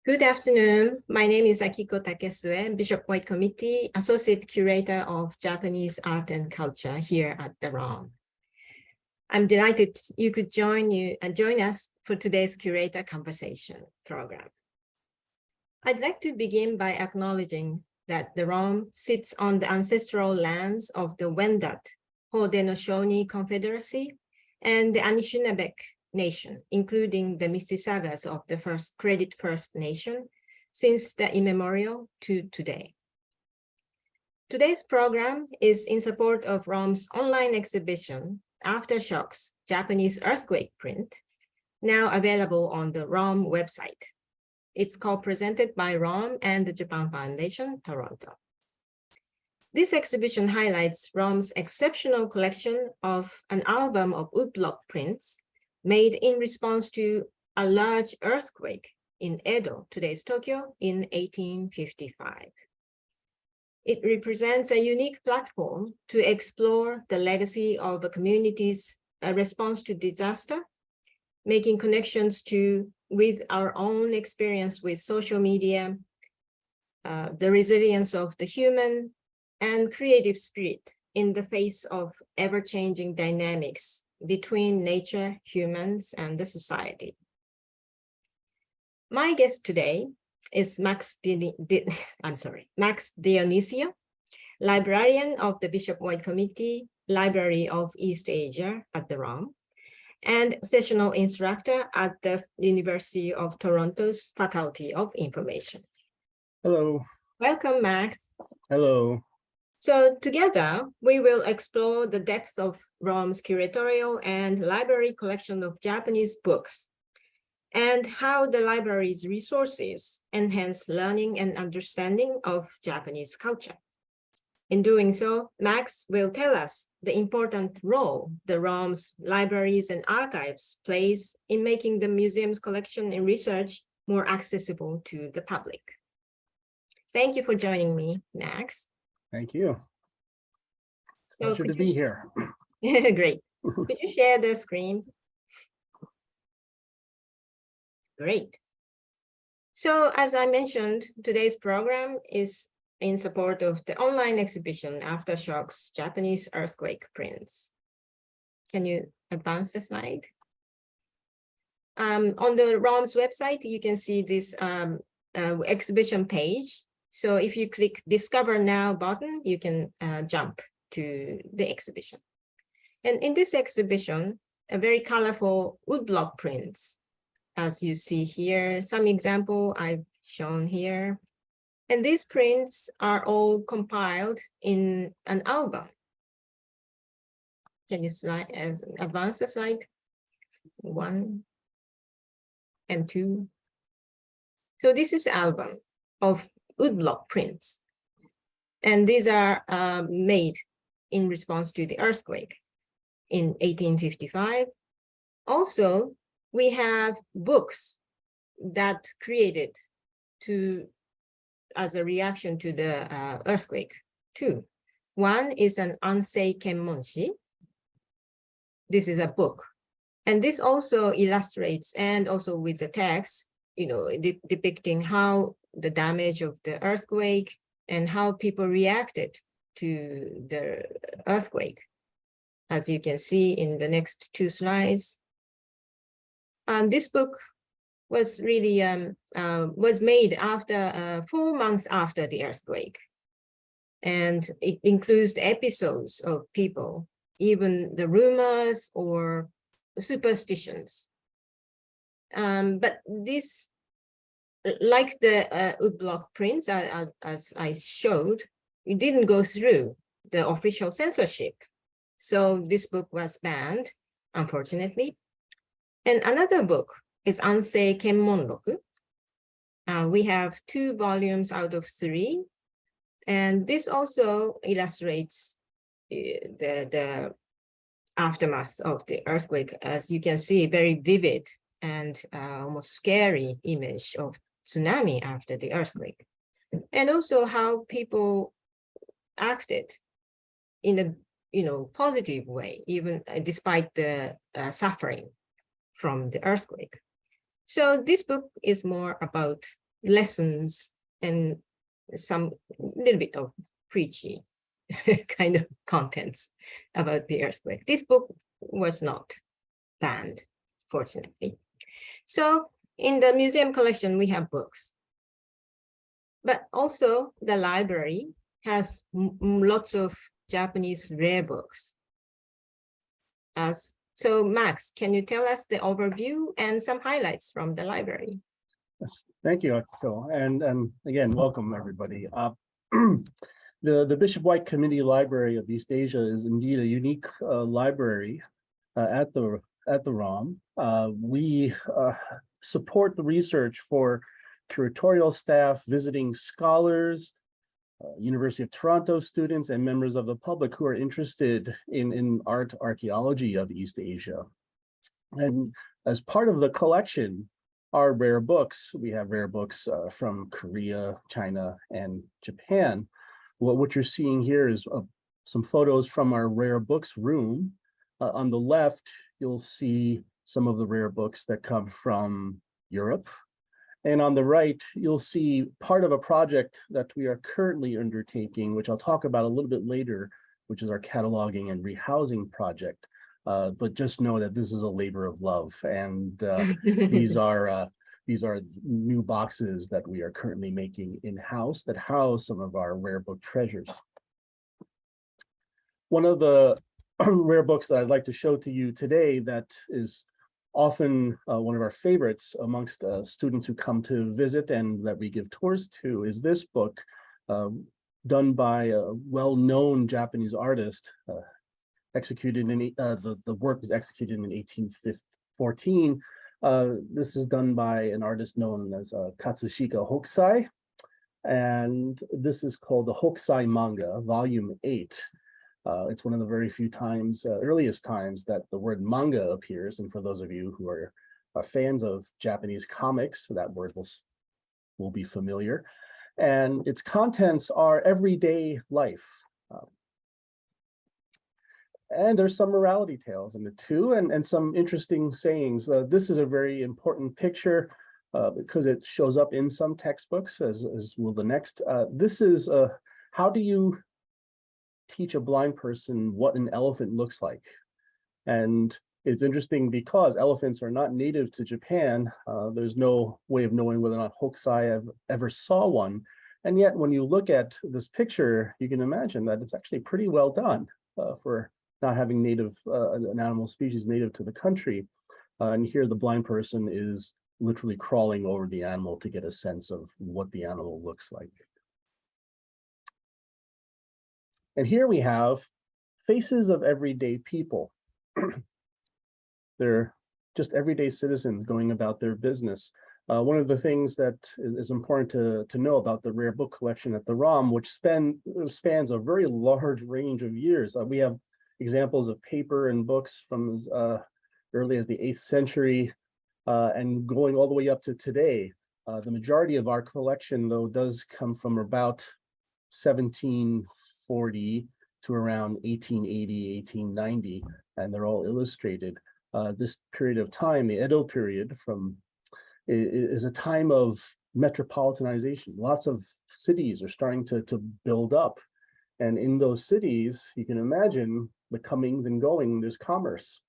Good afternoon. My name is Akiko Takesue, Bishop White Committee, Associate Curator of Japanese Art and Culture here at the ROM. I'm delighted you could join us for today's Curator Conversation program. I'd like to begin by acknowledging that the ROM sits on the ancestral lands of the Wendat, Haudenosaunee Confederacy, and the Anishinaabeg Nation, including the Mississaugas of the Credit First Nation, since the immemorial to today. Today's program is in support of ROM's online exhibition, Aftershocks, Japanese Earthquake Print, now available on the ROM website. It's co-presented by ROM and the Japan Foundation, Toronto. This exhibition highlights ROM's exceptional collection of an album of woodblock prints made in response to a large earthquake in Edo, today's Tokyo, in 1855. It represents a unique platform to explore the legacy of a community's response to disaster, making connections with our own experience with social media, the resilience of the human and creative spirit in the face of ever-changing dynamics between nature, humans, and the society. My guest today is Max Dionisio, librarian of the Bishop White Committee, Library of East Asia at the ROM, and sessional instructor at the University of Toronto's Faculty of Information. Hello. Welcome, Max. Hello. So together, we will explore the depths of ROM's curatorial and library collection of Japanese books and how the library's resources enhance learning and understanding of Japanese culture. In doing so, Max will tell us the important role the ROM's libraries and archives plays in making the museum's collection and research more accessible to the public. Thank you for joining me, Max. Thank you. So Pleasure to be here. Great. Could you share the screen? Great. So as I mentioned, today's program is in support of the online exhibition, Aftershocks, Japanese Earthquake Prints. Can you advance the slide? On the ROM's website, you can see this exhibition page. So if you click Discover Now button, you can jump to the exhibition. And in this exhibition, a very colorful woodblock prints, as you see here, some example I've shown here. And these prints are all compiled in an album. Can you advance the slide? 1 and 2. So this is an album of woodblock prints. And these are made in response to the earthquake in 1855. Also, we have books that created as a reaction to the earthquake too. One is an Ansei Kenmonshi. This is a book. And this also illustrates, and also with the text, depicting how the damage of the earthquake and how people reacted to the earthquake, as you can see in the next 2 slides. This book was really was made after 4 months after the earthquake, and it includes the episodes of people, even the rumors or superstitions. But this, like the woodblock prints, as I showed, it didn't go through the official censorship. So this book was banned, unfortunately. And another book is Ansei Kenmonroku. We have 2 volumes out of 3. And this also illustrates the aftermath of the earthquake. As you can see, very vivid and almost scary image of tsunami after the earthquake. And also how people acted in a positive way, even despite the suffering from the earthquake. So this book is more about lessons and some little bit of preachy kind of contents about the earthquake. This book was not banned, fortunately. So in the museum collection, we have books, but also the library has lots of Japanese rare books. So Max, can you tell us the overview and some highlights from the library? Yes, thank you, Akiko. And again, welcome everybody. The Bishop White Community Library of East Asia is indeed a unique library at the ROM. We support the research for curatorial staff, visiting scholars, University of Toronto students, and members of the public who are interested in art archaeology of East Asia. And as part of the collection are rare books. We have rare books from Korea, China, and Japan. What you're seeing here is some photos from our rare books room. On the left, you'll see some of the rare books that come from Europe. And on the right, you'll see part of a project that we are currently undertaking, which I'll talk about a little bit later, which is our cataloging and rehousing project. But just know that this is a labor of love, and these are new boxes that we are currently making in-house that house some of our rare book treasures. One of the rare books that I'd like to show to you today that is often one of our favorites amongst students who come to visit and that we give tours to is this book done by a well-known Japanese artist, executed in the work was executed in 1814. This is done by an artist known as Katsushika Hokusai, and this is called the Hokusai Manga, Volume 8. It's one of the very few times, earliest times, that the word manga appears, and for those of you who are fans of Japanese comics, that word will be familiar. And its contents are everyday life. And there's some morality tales in the two, and some interesting sayings. This is a very important picture because it shows up in some textbooks, as will the next. This is how do you teach a blind person what an elephant looks like? And it's interesting because elephants are not native to Japan. There's no way of knowing whether or not Hokusai ever saw one. And yet, when you look at this picture, you can imagine that it's actually pretty well done for not having an animal species native to the country. And here the blind person is literally crawling over the animal to get a sense of what the animal looks like. And here we have faces of everyday people. They're just everyday citizens going about their business. One of the things that is important to know about the rare book collection at the ROM, which spans a very large range of years. We have examples of paper and books from as early as the 8th century and going all the way up to today. The majority of our collection, though, does come from about 1740 to around 1880, 1890, and they're all illustrated. This period of time, the Edo period, is a time of metropolitanization. Lots of cities are starting to build up. And in those cities, you can imagine the comings and going, there's commerce.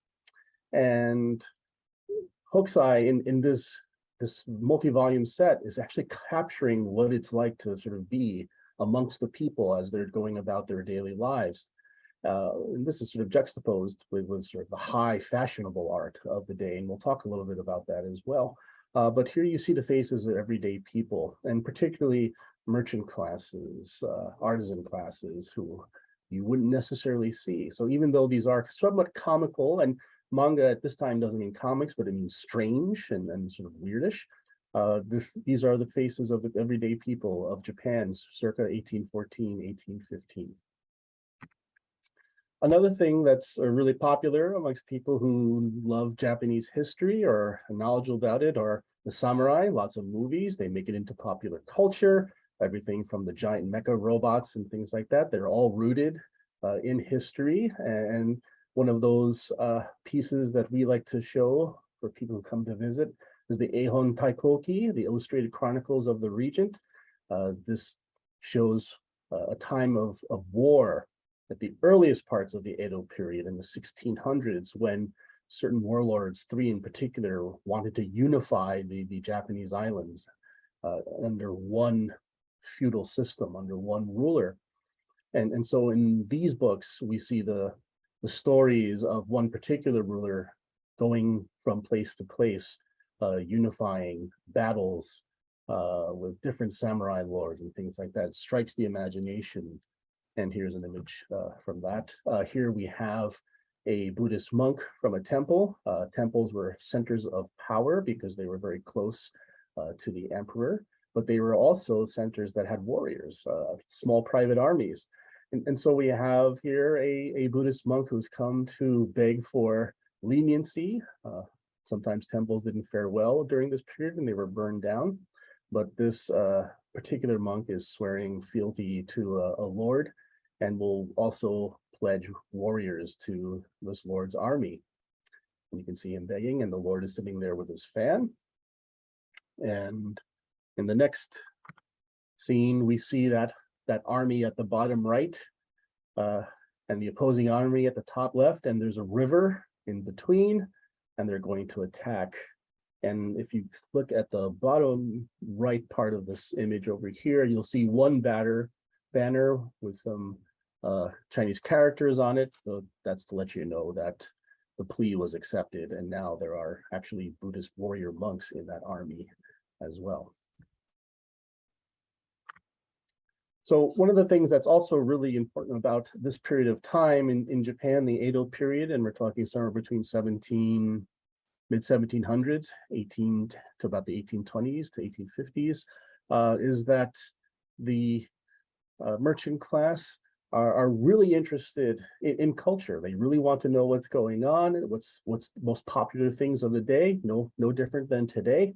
And Hokusai in this multi-volume set is actually capturing what it's like to sort of be amongst the people as they're going about their daily lives. And this is sort of juxtaposed with sort of the high fashionable art of the day. And we'll talk a little bit about that as well. But here you see the faces of everyday people, and particularly merchant classes, artisan classes who you wouldn't necessarily see. So even though these are somewhat comical, and manga at this time doesn't mean comics, but it means strange and sort of weirdish, these are the faces of the everyday people of Japan circa 1814, 1815. Another thing that's really popular amongst people who love Japanese history or are knowledgeable about it are the samurai. Lots of movies, they make it into popular culture. Everything from the giant mecha robots and things like that, they're all rooted in history. And one of those pieces that we like to show for people who come to visit is the Eihon Taikoki, the Illustrated Chronicles of the Regent. This shows a time of war at the earliest parts of the Edo period in the 1600s, when certain warlords, three in particular, wanted to unify the Japanese islands under one feudal system, under one ruler. And so in these books, we see the stories of one particular ruler going from place to place, unifying battles with different samurai lords and things like that. It strikes the imagination. And here's an image from that. Here we have a Buddhist monk from a temple. Temples were centers of power because they were very close to the emperor, but they were also centers that had warriors, small private armies. And so we have here a Buddhist monk who's come to beg for leniency. Sometimes temples didn't fare well during this period and they were burned down. But this particular monk is swearing fealty to a lord and will also pledge warriors to this lord's army. And you can see him begging, and the lord is sitting there with his fan. And in the next scene, we see that army at the bottom right and the opposing army at the top left, and there's a river in between, and they're going to attack. And if you look at the bottom right part of this image over here, you'll see one banner with some Chinese characters on it. So that's to let you know that the plea was accepted, and now there are actually Buddhist warrior monks in that army as well. So one of the things that's also really important about this period of time in Japan, the Edo period, and we're talking somewhere between mid-1700s, 18 to about the 1820s to 1850s, is that the merchant class are really interested in culture. They really want to know what's going on, what's the most popular things of the day, no different than today.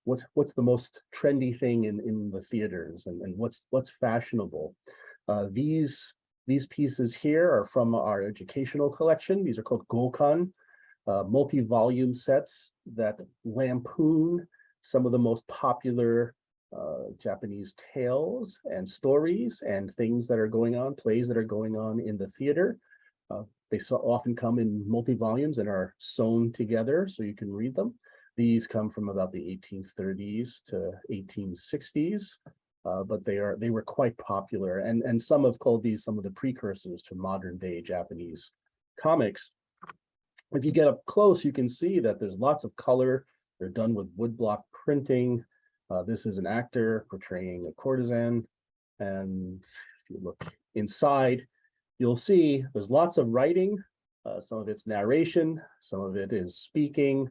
What's the most trendy thing in the theaters, and what's fashionable. These pieces here are from our educational collection. These are called gokan, multi-volume sets that lampoon some of the most popular Japanese tales and stories and things that are going on, plays that are going on in the theater. They often come in multi-volumes and are sewn together so you can read them. These come from about the 1830s to 1860s, but they were quite popular, and some have called these some of the precursors to modern day Japanese comics. If you get up close, you can see that there's lots of color. They're done with woodblock printing. This is an actor portraying a courtesan, and if you look inside, you'll see there's lots of writing. Some of it's narration, some of it is speaking,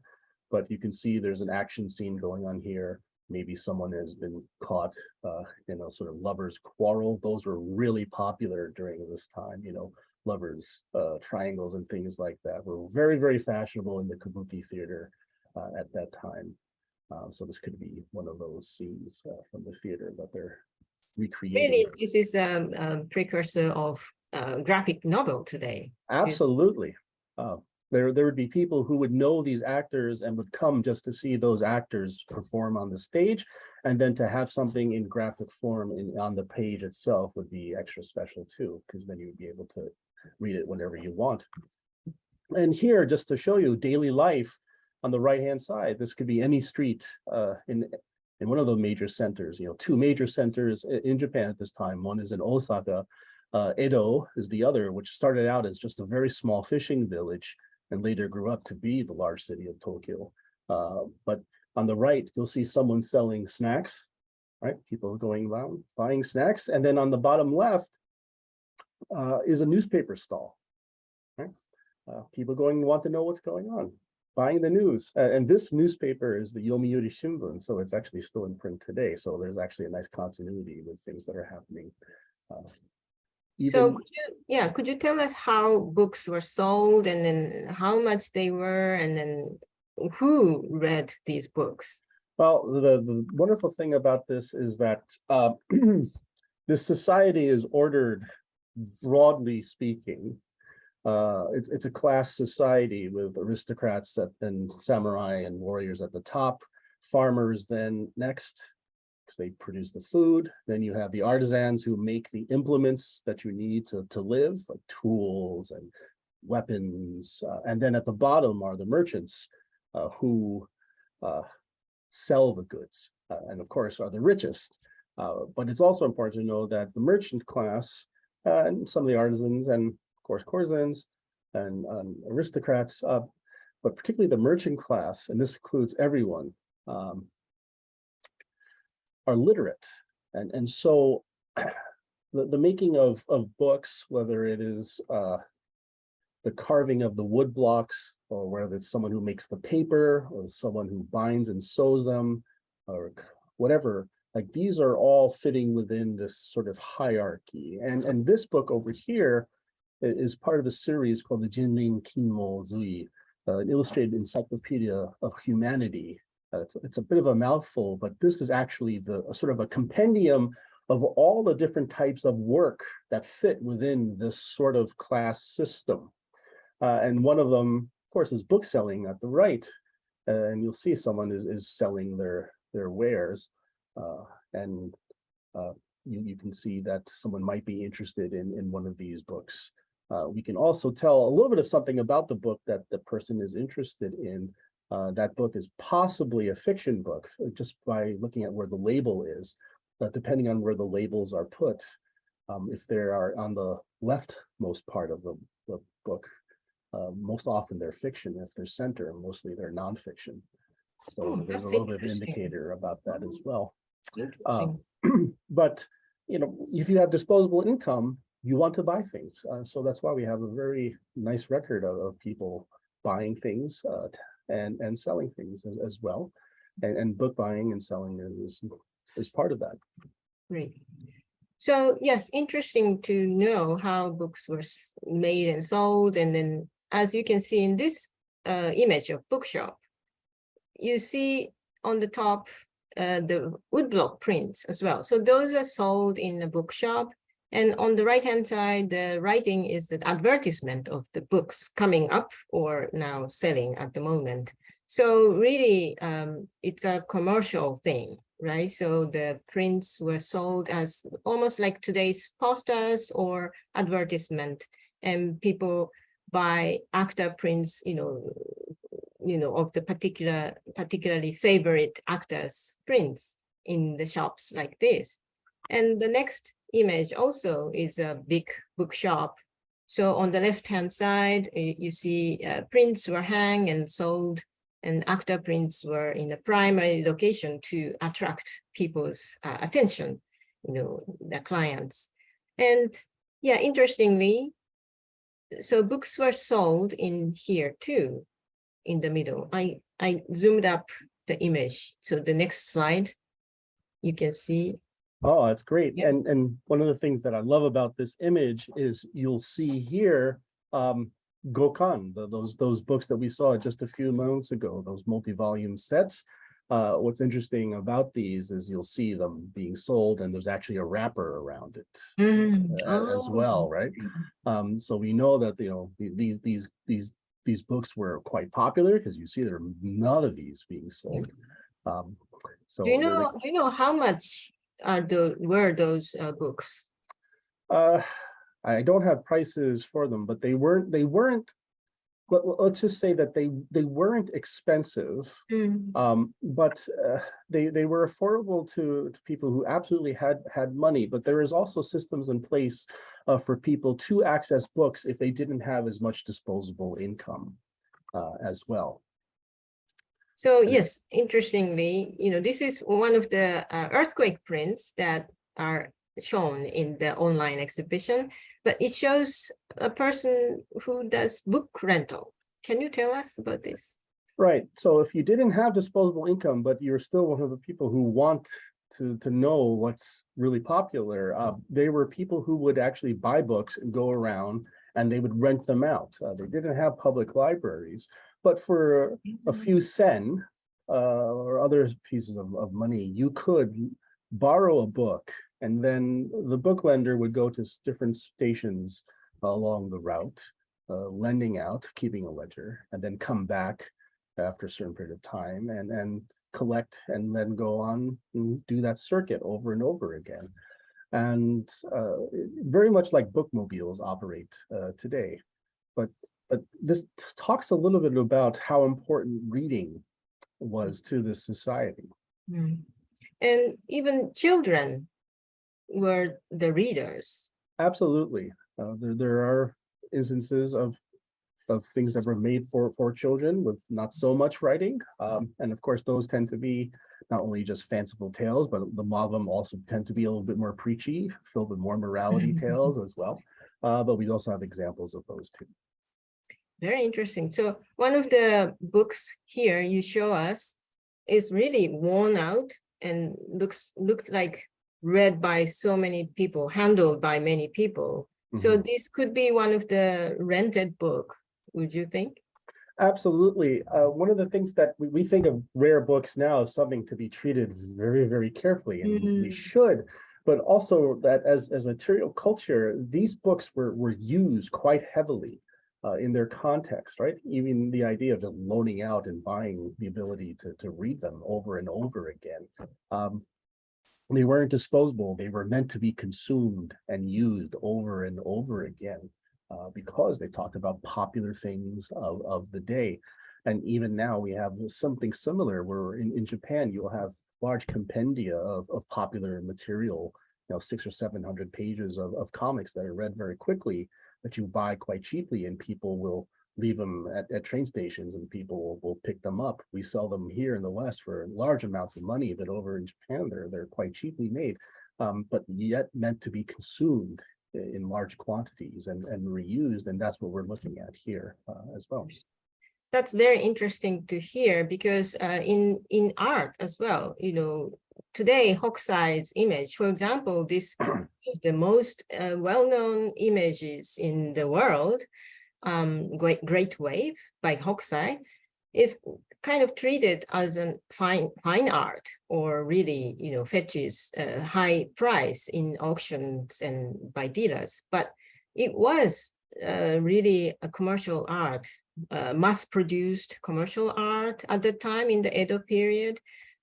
but you can see there's an action scene going on here. Maybe someone has been caught in a sort of lover's quarrel. Those were really popular during this time, lovers, triangles and things like that were very, very fashionable in the kabuki theater at that time. So this could be one of those scenes from the theater that they're recreating. Really, this is a precursor of graphic novel today. Absolutely. There would be people who would know these actors and would come just to see those actors perform on the stage, and then to have something in graphic form on the page itself would be extra special too, because then you would be able to read it whenever you want. And here, just to show you daily life on the right-hand side, this could be any street in one of the major centers. Two major centers in Japan at this time. One is in Osaka. Edo is the other, which started out as just a very small fishing village and later grew up to be the large city of Tokyo. But on the right, you'll see someone selling snacks, right? People going around buying snacks. And then on the bottom left is a newspaper stall, right? People want to know what's going on, buying the news. And this newspaper is the Yomiuri Shimbun, so it's actually still in print today. So there's actually a nice continuity with things that are happening. So could you tell us how books were sold, and then how much they were, and then who read these books? Well, the wonderful thing about this is that this society is ordered, broadly speaking, it's a class society with aristocrats and samurai and warriors at the top, farmers then next, because they produce the food. Then you have the artisans who make the implements that you need to live, like tools and weapons. And then at the bottom are the merchants who sell the goods, and of course are the richest. But it's also important to know that the merchant class and some of the artisans and of course courtesans and aristocrats, but particularly the merchant class, and this includes everyone, are literate. And so the making of books, whether it is the carving of the wood blocks, or whether it's someone who makes the paper, or someone who binds and sews them, or whatever, like these are all fitting within this sort of hierarchy. And this book over here is part of a series called the Jinrin Kinmo Zui, an illustrated encyclopedia of humanity. It's a bit of a mouthful, but this is actually a sort of a compendium of all the different types of work that fit within this sort of class system. And one of them, of course, is book selling at the right. And you'll see someone is selling their wares. And you can see that someone might be interested in one of these books. We can also tell a little bit of something about the book that the person is interested in. That book is possibly a fiction book, just by looking at where the label is, depending on where the labels are put. If they are on the leftmost part of the book, most often they're fiction. If they're center, mostly they're nonfiction. So there's a little bit of indicator about that as well. But if you have disposable income, you want to buy things. So that's why we have a very nice record of people buying things and selling things as well. And book buying and selling is part of that. Great. So yes, interesting to know how books were made and sold. And then as you can see in this image of bookshop, you see on the top the woodblock prints as well. So those are sold in a bookshop. And on the right-hand side, the writing is the advertisement of the books coming up or now selling at the moment. So really, it's a commercial thing, right? So the prints were sold as almost like today's posters or advertisement, and people buy actor prints, of the particularly favorite actors' prints in the shops like this. And the next image also is a big bookshop. So on the left-hand side, you see prints were hung and sold, and actor prints were in a primary location to attract people's attention, the clients. And yeah, interestingly, so books were sold in here too, in the middle. I zoomed up the image. So the next slide, you can see. Oh, that's great. Yeah. And one of the things that I love about this image is you'll see here Gokan, those books that we saw just a few moments ago, those multi-volume sets. What's interesting about these is you'll see them being sold, and there's actually a wrapper around it as well, right? So we know that these books were quite popular, because you see there are none of these being sold. So do you know how much were those books? I don't have prices for them, but they weren't. Let's just say that they weren't expensive, but they were affordable to people who absolutely had money. But there is also systems in place for people to access books if they didn't have as much disposable income as well. So yes, interestingly, this is one of the earthquake prints that are shown in the online exhibition, but it shows a person who does book rental. Can you tell us about this? Right. So if you didn't have disposable income, but you're still one of the people who want to know what's really popular, they were people who would actually buy books and go around and they would rent them out. They didn't have public libraries, but for a few sen or other pieces of money, you could borrow a book, and then the book lender would go to different stations along the route lending out, keeping a ledger, and then come back after a certain period of time and collect and then go on and do that circuit over and over again. And very much like bookmobiles operate today. But this talks a little bit about how important reading was to this society. Mm. And even children were the readers. Absolutely. There are instances of things that were made for children with not so much writing. And of course, those tend to be not only just fanciful tales, but a lot of them also tend to be a little bit more preachy, filled with more morality tales as well. But we also have examples of those too. Very interesting. So one of the books here you show us is really worn out and looked like read by so many people, handled by many people. So this could be one of the rented book, would you think? Absolutely. One of the things that we think of rare books now as something to be treated very, very carefully, and we should, but also that as material culture, these books were used quite heavily in their context, right? Even the idea of just loaning out and buying the ability to read them over and over again. They weren't disposable. They were meant to be consumed and used over and over again because they talked about popular things of the day. And even now we have something similar where in Japan, you'll have large compendia of popular material, 600 or 700 pages of comics that are read very quickly, that you buy quite cheaply, and people will leave them at train stations and people will pick them up. We sell them here in the West for large amounts of money, but over in Japan, they're quite cheaply made, but yet meant to be consumed in large quantities and reused. And that's what we're looking at here as well. That's very interesting to hear, because in art as well, today Hokusai's image, for example, this is the most well-known images in the world, Great Wave by Hokusai, is kind of treated as a fine art, or really, fetches a high price in auctions and by dealers. But it was really a commercial art, mass-produced commercial art at the time in the Edo period.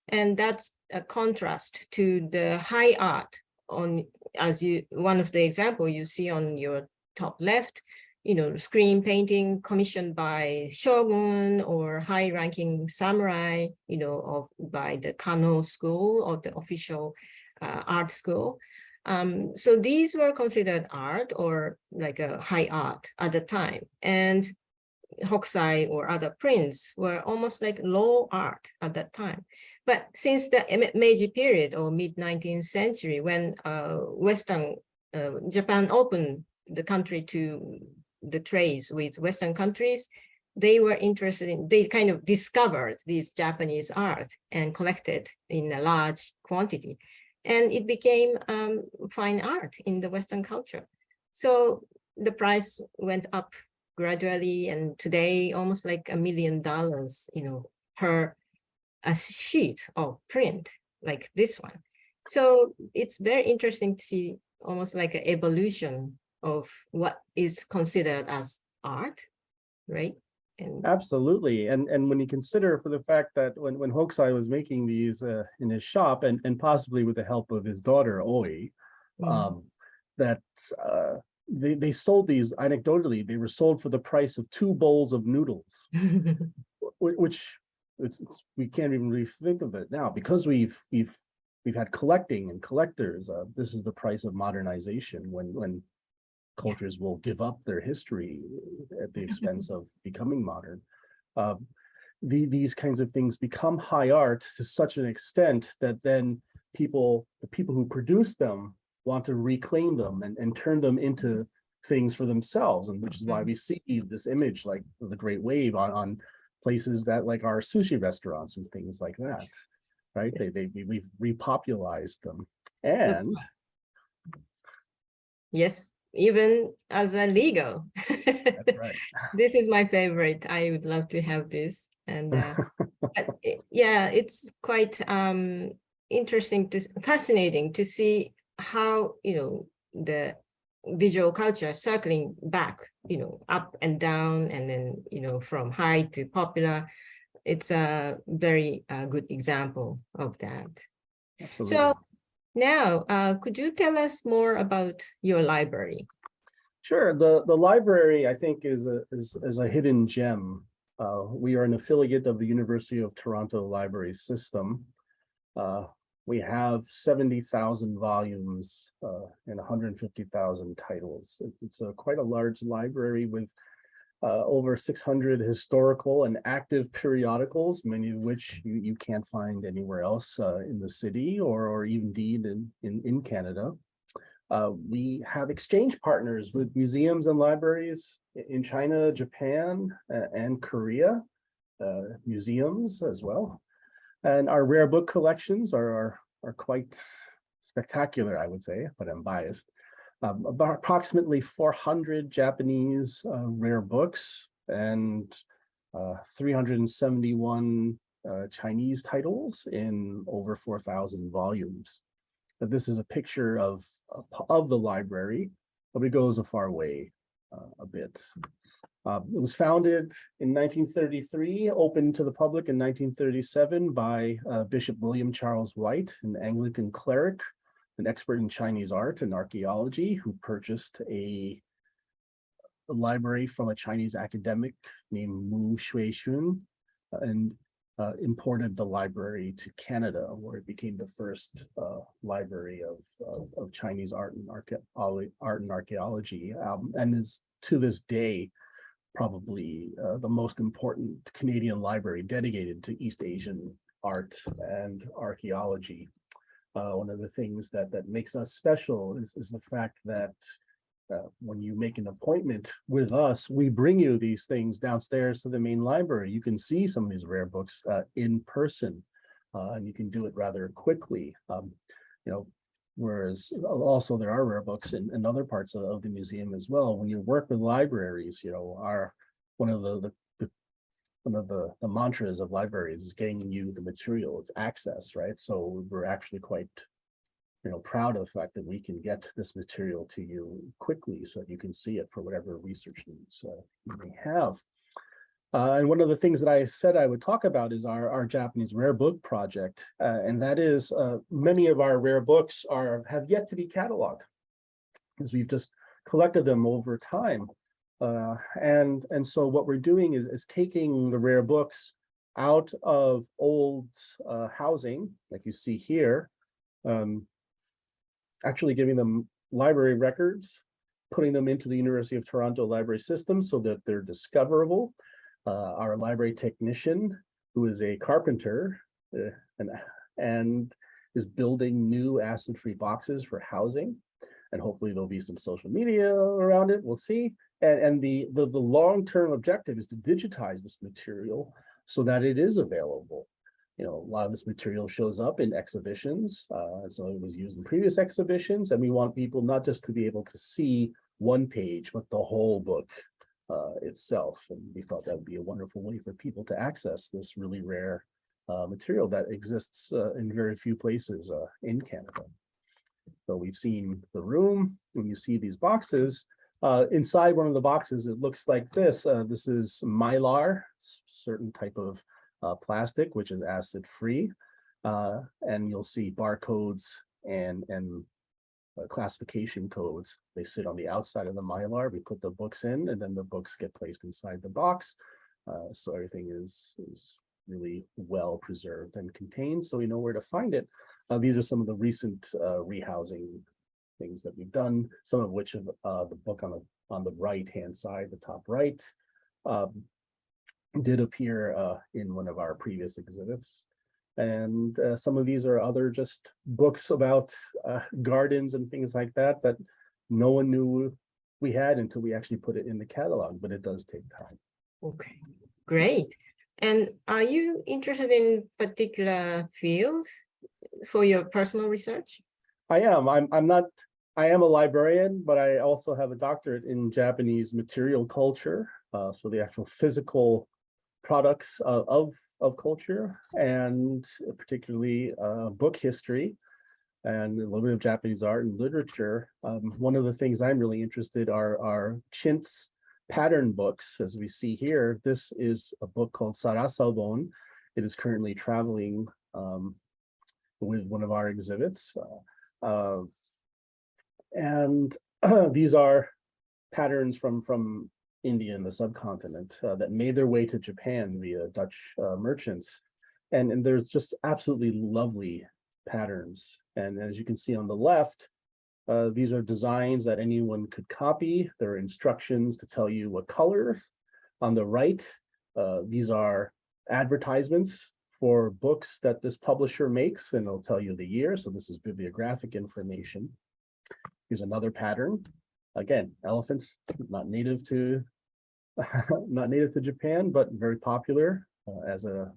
And that's a contrast to the high art one of the example you see on your top left, screen painting commissioned by shogun or high-ranking samurai, by the Kano school or the official art school. So these were considered art, or like a high art at the time. And Hokusai or other prints were almost like low art at that time. But since the Meiji period, or mid-19th century, when Western Japan opened the country to the trades with Western countries, they were interested in, they kind of discovered these Japanese art and collected in a large quantity. And it became fine art in the Western culture. So the price went up gradually, and today almost like $1 million, per a sheet of print like this one. So it's very interesting to see almost like an evolution of what is considered as art, right? And absolutely. And when you consider for the fact that when Hokusai was making these in his shop, and possibly with the help of his daughter Oi, that they sold these, anecdotally, they were sold for the price of 2 bowls of noodles, which we can't even really think of it now, because we've had collecting and collectors. This is the price of modernization, when cultures will give up their history at the expense of becoming modern. These kinds of things become high art to such an extent that then the people who produce them want to reclaim them and turn them into things for themselves, and which is why we see this image like the Great Wave on places that like our sushi restaurants and things like that, right? We've repopularized them. And yes, even as a Lego. That's right. This is my favorite. I would love to have this. And yeah, it's quite interesting fascinating to see how, the visual culture circling back, up and down, and then, from high to popular. It's a very good example of that. Absolutely. So now, could you tell us more about your library? Sure. The library, I think, is a hidden gem. We are an affiliate of the University of Toronto Library System. We have 70,000 volumes and 150,000 titles. It's quite a large library with over 600 historical and active periodicals, many of which you can't find anywhere else in the city or indeed in Canada. We have exchange partners with museums and libraries in China, Japan, and Korea, museums as well. And our rare book collections are quite spectacular, I would say, but I'm biased. About approximately 400 Japanese rare books and 371 Chinese titles in over 4,000 volumes. But this is a picture of the library, but it goes a far way a bit. It was founded in 1933, opened to the public in 1937 by Bishop William Charles White, an Anglican cleric, an expert in Chinese art and archaeology, who purchased a library from a Chinese academic named Mu Shuixun and imported the library to Canada, where it became the first library of Chinese art and archaeology, and is to this day probably the most important Canadian library dedicated to East Asian art and archaeology. One of the things that makes us special is the fact that when you make an appointment with us, we bring you these things downstairs to the main library. You can see some of these rare books in person, and you can do it rather quickly. Whereas also there are rare books in other parts of the museum as well. When you work with libraries, one of the mantras of libraries is getting you the material, it's access, right? So we're actually quite proud of the fact that we can get this material to you quickly so that you can see it for whatever research needs you may have. And one of the things that I said I would talk about is our Japanese rare book project. And that is many of our rare books have yet to be cataloged, because we've just collected them over time. And so what we're doing is taking the rare books out of old housing, like you see here, actually giving them library records, putting them into the University of Toronto library system so that they're discoverable. Our library technician, who is a carpenter and is building new acid-free boxes for housing, and hopefully there'll be some social media around it, we'll see. And the long-term objective is to digitize this material so that it is available. A lot of this material shows up in exhibitions, and so it was used in previous exhibitions, and we want people not just to be able to see one page, but the whole book itself. And we thought that would be a wonderful way for people to access this really rare material that exists in very few places in Canada. So we've seen the room. When you see these boxes, inside one of the boxes, it looks like this. This is mylar, certain type of plastic, which is acid-free, and you'll see barcodes and classification codes. They sit on the outside of the mylar. We put the books in, and then the books get placed inside the box. So everything is really well preserved and contained, so we know where to find it. These are some of the recent rehousing things that we've done, some of which of the book on the right-hand side, the top right, did appear in one of our previous exhibits. And some of these are other just books about gardens and things like that no one knew we had until we actually put it in the catalog, but it does take time. Okay, great. And are you interested in particular field for your personal research? I am. I am a librarian, but I also have a doctorate in Japanese material culture. So the actual physical products of culture, and particularly book history. and a little bit of Japanese art and literature. One of the things I'm really interested are chintz pattern books. As we see here, this is a book called Sarasobon. It is currently traveling with one of our exhibits. And these are patterns from India and the subcontinent that made their way to Japan via Dutch merchants. And there's just absolutely lovely patterns. And as you can see on the left, these are designs that anyone could copy. There are instructions to tell you what colors. On the right, these are advertisements for books that this publisher makes, and it'll tell you the year. So this is bibliographic information. Here's another pattern. Again, elephants, not native to Japan, but very popular as a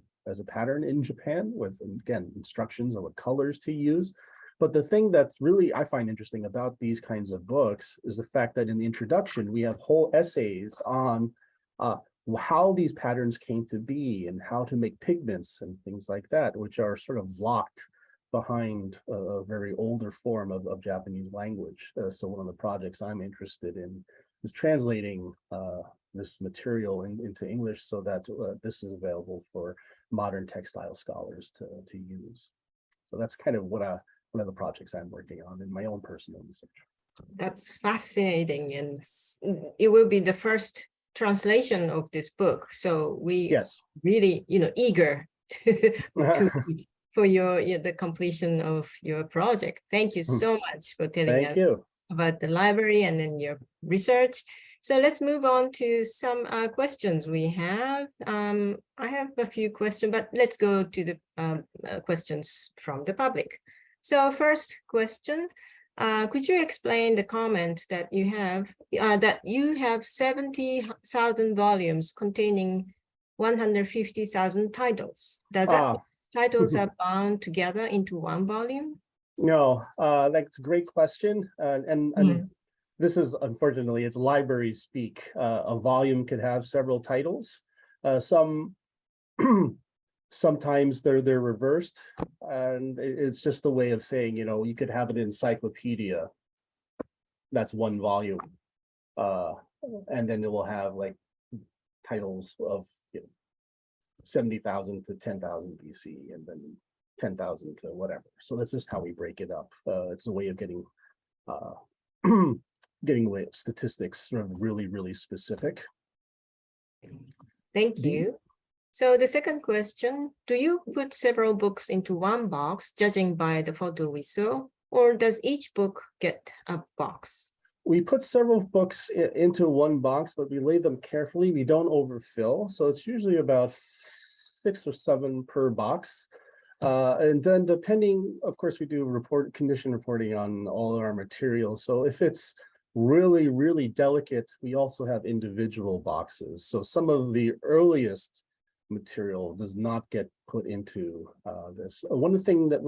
pattern in Japan, with, again, instructions on what colors to use. But the thing that's really I find interesting about these kinds of books is the fact that in the introduction, we have whole essays on how these patterns came to be and how to make pigments and things like that, which are sort of locked behind a very older form of Japanese language. So one of the projects I'm interested in is translating this material into English so that this is available for modern textile scholars to use. So that's kind of what one of the projects I'm working on in my own personal research. That's fascinating, and it will be the first translation of this book. So we really, eager for the completion of your project. Thank you so much for telling us about the library and then your research. So let's move on to some questions we have. I have a few questions, but let's go to the questions from the public. So first question, could you explain the comment that you have 70,000 volumes containing 150,000 titles? Does that mean titles are bound together into one volume? No, that's a great question. And this is, unfortunately, it's library speak. A volume could have several titles. Sometimes they're reversed, and it's just a way of saying, you could have an encyclopedia that's one volume, and then it will have like titles of 70,000 to 10,000 BC, and then 10,000 to whatever. So that's just how we break it up. It's a way of getting away statistics sort of really, really specific. Thank you. So the second question, do you put several books into one box, judging by the photo we saw, or does each book get a box? We put several books into one box, but we lay them carefully. We don't overfill. So it's usually about 6 or 7 per box. And then depending, of course, we do condition reporting on all of our materials. So if it's really, really delicate, we also have individual boxes. So some of the earliest material does not get put into this. One of the things that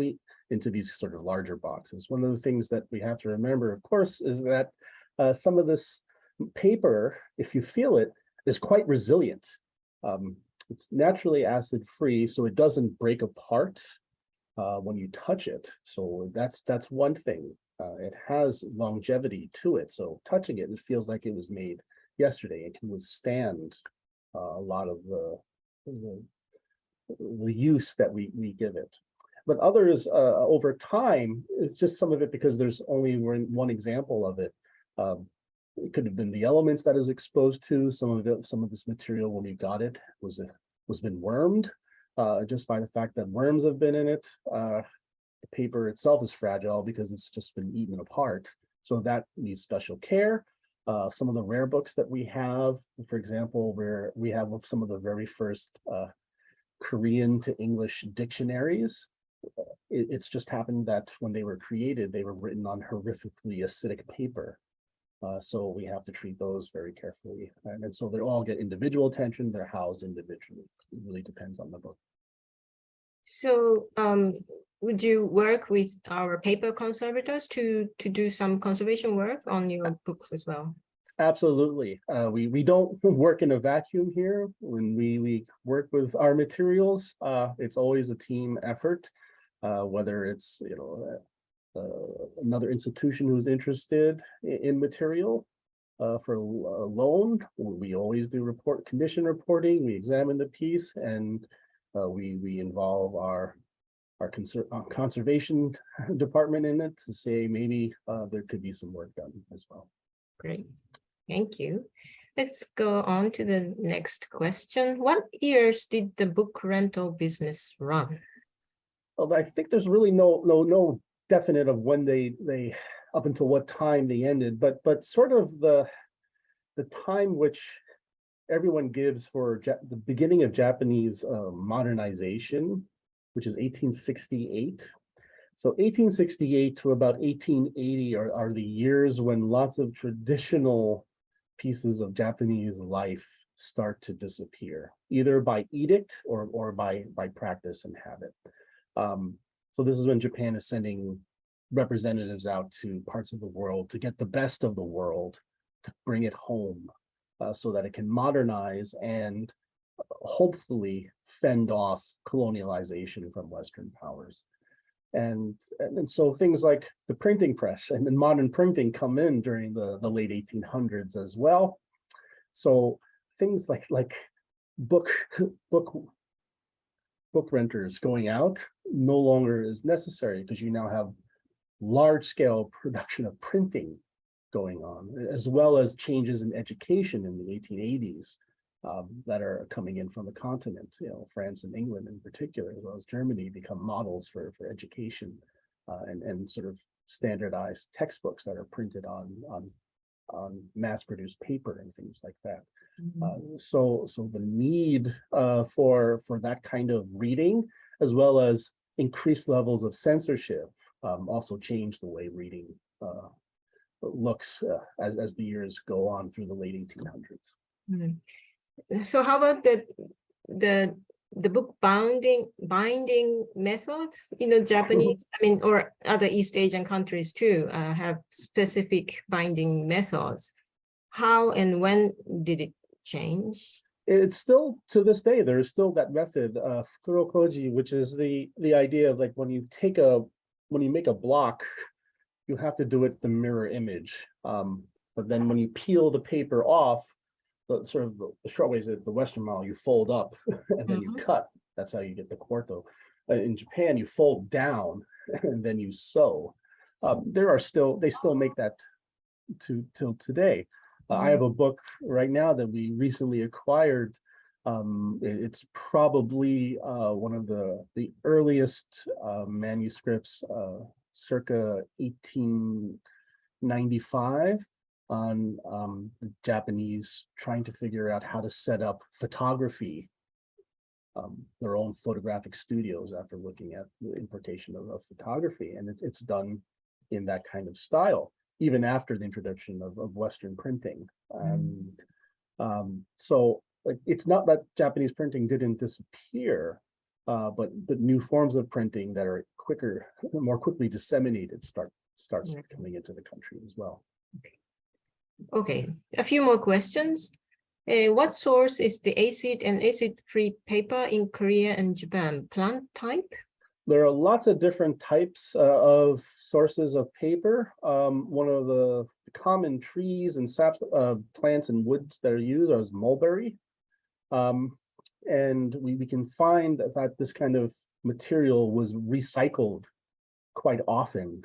into these sort of larger boxes, one of the things that we have to remember, of course, is that some of this paper, if you feel it, is quite resilient. It's naturally acid free, so it doesn't break apart when you touch it. So that's one thing. It has longevity to it. So touching it, it feels like it was made yesterday. It can withstand a lot of the use that we give it. But others over time, it's just some of it because there's only one example of it. It could have been the elements that is exposed to some of this material when we got it was been wormed, just by the fact that worms have been in it. The paper itself is fragile because it's just been eaten apart. So that needs special care. Some of the rare books that we have, for example, where we have some of the very first Korean to English dictionaries. It's just happened that when they were created, they were written on horrifically acidic paper. So we have to treat those very carefully. And so they all get individual attention. They're housed individually. It really depends on the book. So would you work with our paper conservators to do some conservation work on your books as well? Absolutely. We don't work in a vacuum here. When we work with our materials, it's always a team effort, whether it's another institution who's interested in material for a loan. We always do condition reporting. We examine the piece, and we involve our conservation department in it to say maybe there could be some work done as well. Great, thank you. Let's go on to the next question. What years did the book rental business run? Well, I think there's really no definite of when they up until what time they ended, but sort of the time which everyone gives for the beginning of Japanese modernization, which is 1868. So 1868 to about 1880 are the years when lots of traditional pieces of Japanese life start to disappear, either by edict or by practice and habit. So this is when Japan is sending representatives out to parts of the world to get the best of the world, to bring it home so that it can modernize and hopefully fend off colonialization from Western powers. And so things like the printing press and then modern printing come in during the late 1800s as well. So things like book renters going out no longer is necessary, because you now have large-scale production of printing going on, as well as changes in education in the 1880s that are coming in from the continent. France and England in particular, as well as Germany, become models for education and sort of standardized textbooks that are printed on mass-produced paper and things like that. So the need for that kind of reading, as well as increased levels of censorship, also change the way reading looks as the years go on through the late 1800s. So how about the book binding methods? Japanese, or other East Asian countries too have specific binding methods. How and when did it change? It's still, to this day, there's still that method, fukurokoji, which is the idea of like when you make a block, you have to do it the mirror image. But then when you peel the paper off, the short way is that the Western model, you fold up and then you cut. That's how you get the quarto. In Japan, you fold down and then you sew. They still make that till today. I have a book right now that we recently acquired. It's probably one of the earliest manuscripts, circa 1895, on the Japanese trying to figure out how to set up photography, their own photographic studios after looking at the importation of photography. And it's done in that kind of style, even after the introduction of Western printing. So it's not that Japanese printing didn't disappear, but new forms of printing that are more quickly disseminated starts coming into the country as well. Okay, a few more questions. What source is the acid and acid-free paper in Korea and Japan? Plant type? There are lots of different types of sources of paper. One of the common trees and sap plants and woods that are used is mulberry. And we can find that this kind of material was recycled quite often,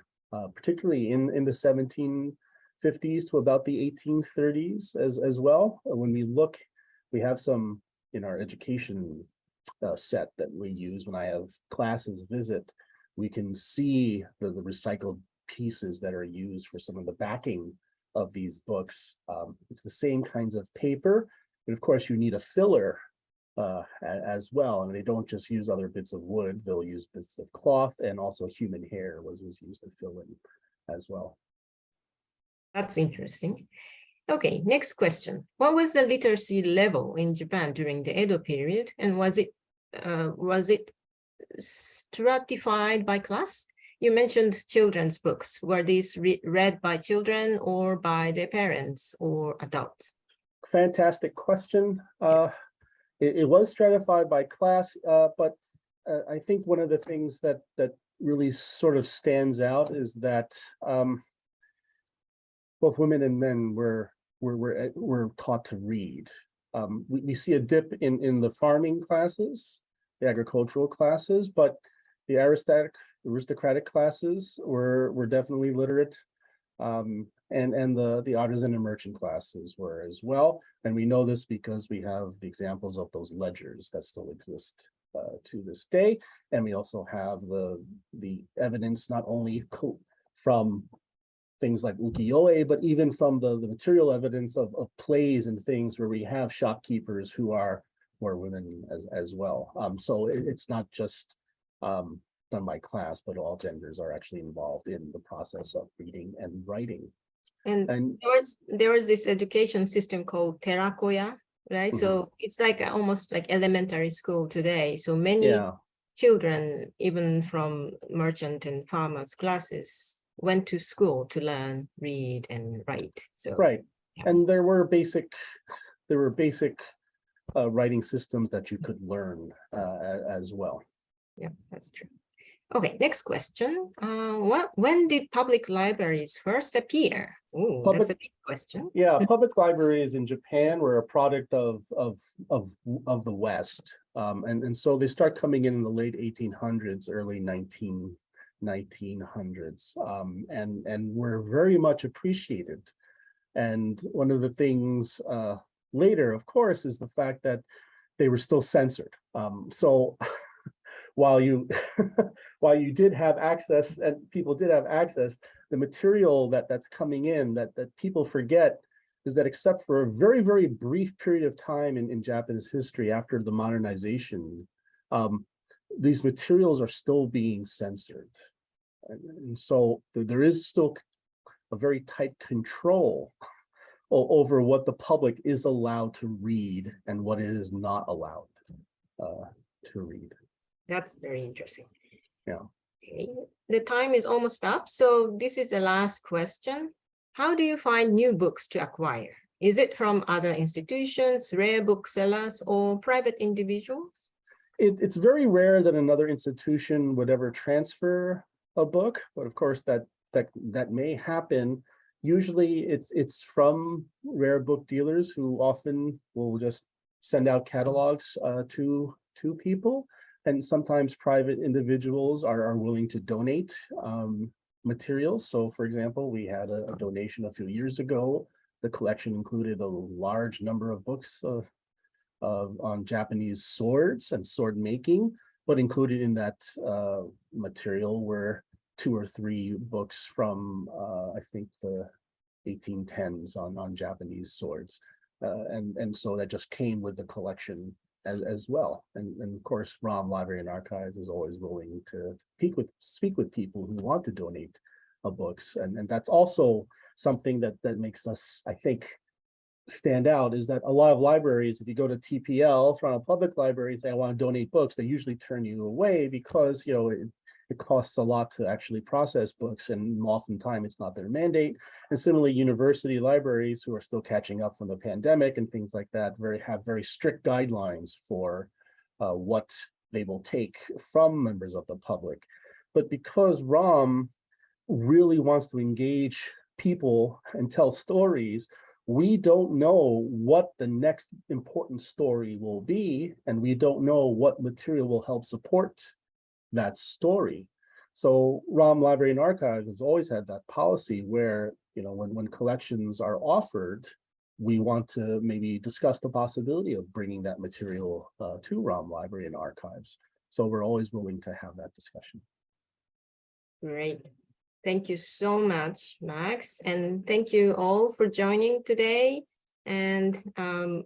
particularly in the 1750s to about the 1830s as well. When we look, we have some in our education set that we use when I have classes visit. We can see the recycled pieces that are used for some of the backing of these books. It's the same kinds of paper, but of course you need a filler as well. And they don't just use other bits of wood, they'll use bits of cloth, and also human hair was used to fill in as well. That's interesting. Okay, next question. What was the literacy level in Japan during the Edo period, and was it stratified by class? You mentioned children's books. Were these read by children or by their parents or adults? Fantastic question. It was stratified by class, but I think one of the things that really sort of stands out is that both women and men were taught to read. We see a dip in the farming classes, the agricultural classes, but the aristocratic classes were definitely literate. And the artisan and merchant classes were as well. And we know this because we have the examples of those ledgers that still exist to this day. And we also have the evidence not only from things like ukiyo-e, but even from the material evidence of plays and things where we have shopkeepers who are women as well. So it's not just done by class, but all genders are actually involved in the process of reading and writing. And there was this education system called terakoya, right? So it's like almost like elementary school today. So many children, even from merchant and farmers classes, went to school to learn, read, and write. So and there were basic writing systems that you could learn as well. Yeah, that's true. Okay, next question. When did public libraries first appear? Oh, that's a big question. Yeah, public libraries in Japan were a product of the West, and so they start coming in the late 1800s, early 1900s, and were very much appreciated. And one of the things later, of course, is the fact that they were still censored. So while you did have access and people did have access, the material that's coming in that people forget is that except for a very, very brief period of time in Japanese history after the modernization, these materials are still being censored. And so there is still a very tight control over what the public is allowed to read and what it is not allowed to read. That's very interesting. Yeah. Okay, the time is almost up. So this is the last question. How do you find new books to acquire? Is it from other institutions, rare booksellers, or private individuals? It's very rare that another institution would ever transfer a book, but of course that may happen. Usually it's from rare book dealers who often will just send out catalogs to people. And sometimes private individuals are willing to donate materials. So for example, we had a donation a few years ago. The collection included a large number of books on Japanese swords and sword making, but included in that material were 2 or 3 books from I think the 1810s on Japanese swords. And so that just came with the collection as well. And of course, ROM Library and Archives is always willing to speak with people who want to donate books. And that's also something that makes us, I think, stand out, is that a lot of libraries, if you go to TPL, from a public library, say, I want to donate books, they usually turn you away because, you know, it costs a lot to actually process books, and oftentimes it's not their mandate. And similarly, university libraries, who are still catching up from the pandemic and things like that, have very strict guidelines for what they will take from members of the public. But because ROM really wants to engage people and tell stories, we don't know what the next important story will be, and we don't know what material will help support that story. So ROM Library and Archives has always had that policy where, you know, when collections are offered, we want to maybe discuss the possibility of bringing that material to ROM Library and Archives. So we're always willing to have that discussion. Great. Thank you so much, Max. And thank you all for joining today. And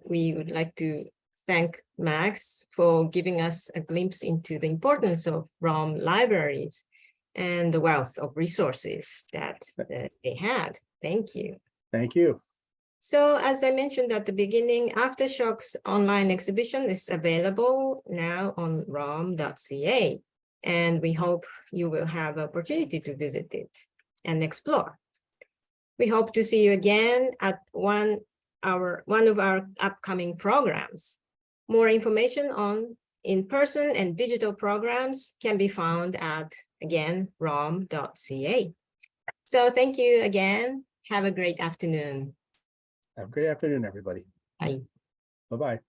we would like to thank Max for giving us a glimpse into the importance of ROM libraries and the wealth of resources that they had. Thank you. Thank you. So as I mentioned at the beginning, Aftershocks online exhibition is available now on rom.ca. And we hope you will have an opportunity to visit it and explore. We hope to see you again at one of our upcoming programs. More information on in-person and digital programs can be found at, again, rom.ca. So thank you again. Have a great afternoon. Have a great afternoon, everybody. Bye. Bye-bye.